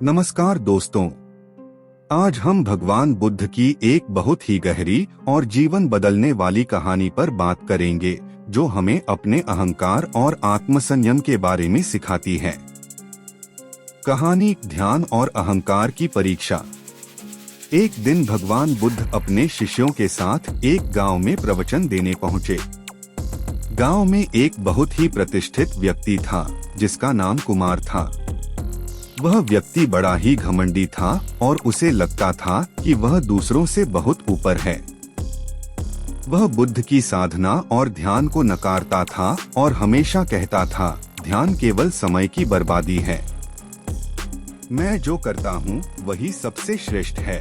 नमस्कार दोस्तों, आज हम भगवान बुद्ध की एक बहुत ही गहरी और जीवन बदलने वाली कहानी पर बात करेंगे, जो हमें अपने अहंकार और आत्मसंयम के बारे में सिखाती है। कहानी ध्यान और अहंकार की परीक्षा। एक दिन भगवान बुद्ध अपने शिष्यों के साथ एक गांव में प्रवचन देने पहुंचे। गांव में एक बहुत ही प्रतिष्ठित व्यक्ति था, जिसका नाम कुमार था। वह व्यक्ति बड़ा ही घमंडी था और उसे लगता था कि वह दूसरों से बहुत ऊपर है। वह बुद्ध की साधना और ध्यान को नकारता था और हमेशा कहता था, ध्यान केवल समय की बर्बादी है। मैं जो करता हूँ वही सबसे श्रेष्ठ है।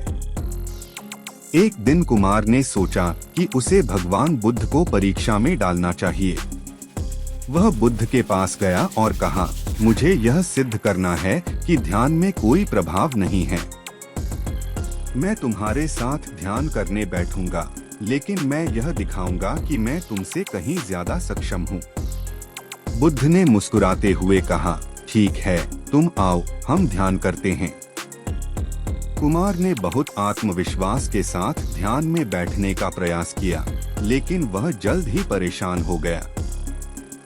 एक दिन कुमार ने सोचा कि उसे भगवान बुद्ध को परीक्षा में डालना चाहिए। वह बुद्ध के पास गया और कहा, मुझे यह सिद्ध करना है कि ध्यान में कोई प्रभाव नहीं है। मैं तुम्हारे साथ ध्यान करने बैठूंगा, लेकिन मैं यह दिखाऊंगा कि मैं तुमसे कहीं ज्यादा सक्षम हूँ। बुद्ध ने मुस्कुराते हुए कहा, ठीक है, तुम आओ, हम ध्यान करते हैं। कुमार ने बहुत आत्मविश्वास के साथ ध्यान में बैठने का प्रयास किया, लेकिन वह जल्द ही परेशान हो गया।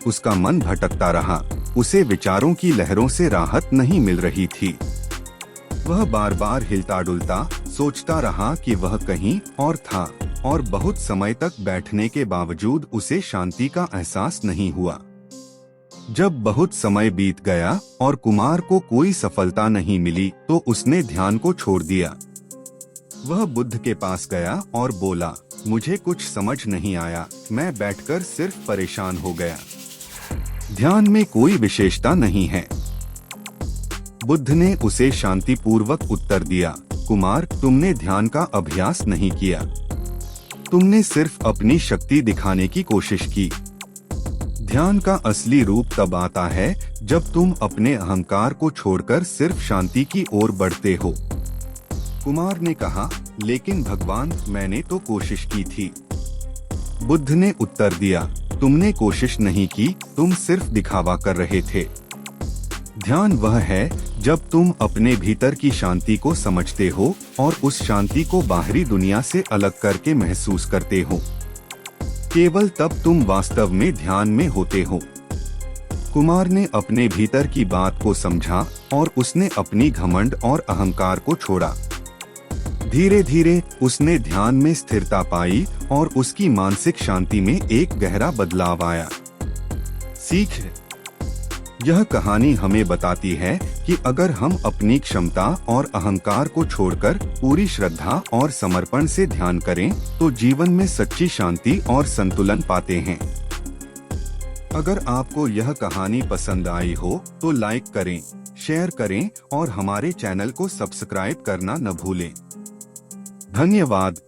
उसका मन भटकता रहा, उसे विचारों की लहरों से राहत नहीं मिल रही थी। वह बार बार हिलता डुलता, सोचता रहा कि वह कहीं और था, और बहुत समय तक बैठने के बावजूद उसे शांति का एहसास नहीं हुआ। जब बहुत समय बीत गया और कुमार को कोई सफलता नहीं मिली, तो उसने ध्यान को छोड़ दिया। वह बुद्ध के पास गया और बोला, मुझे कुछ समझ नहीं आया, मैं बैठकर सिर्फ परेशान हो गया। ध्यान में कोई विशेषता नहीं है। बुद्ध ने उसे शांतिपूर्वक उत्तर दिया, कुमार, तुमने ध्यान का अभ्यास नहीं किया। तुमने सिर्फ अपनी शक्ति दिखाने की कोशिश की। ध्यान का असली रूप तब आता है जब तुम अपने अहंकार को छोड़कर सिर्फ शांति की ओर बढ़ते हो। कुमार ने कहा, लेकिन भगवान, मैंने तो कोशिश की थी। बुद्ध ने उत्तर दिया, तुमने कोशिश नहीं की, तुम सिर्फ दिखावा कर रहे थे। ध्यान वह है जब तुम अपने भीतर की शांति को समझते हो और उस शांति को बाहरी दुनिया से अलग करके महसूस करते हो। केवल तब तुम वास्तव में ध्यान में होते हो। कुमार ने अपने भीतर की बात को समझा और उसने अपनी घमंड और अहंकार को छोड़ा। धीरे धीरे उसने ध्यान में स्थिरता पाई और उसकी मानसिक शांति में एक गहरा बदलाव आया। सीख, यह कहानी हमें बताती है कि अगर हम अपनी क्षमता और अहंकार को छोड़कर पूरी श्रद्धा और समर्पण से ध्यान करें, तो जीवन में सच्ची शांति और संतुलन पाते हैं। अगर आपको यह कहानी पसंद आई हो तो लाइक करें, शेयर करें और हमारे चैनल को सब्सक्राइब करना न भूलें। धन्यवाद।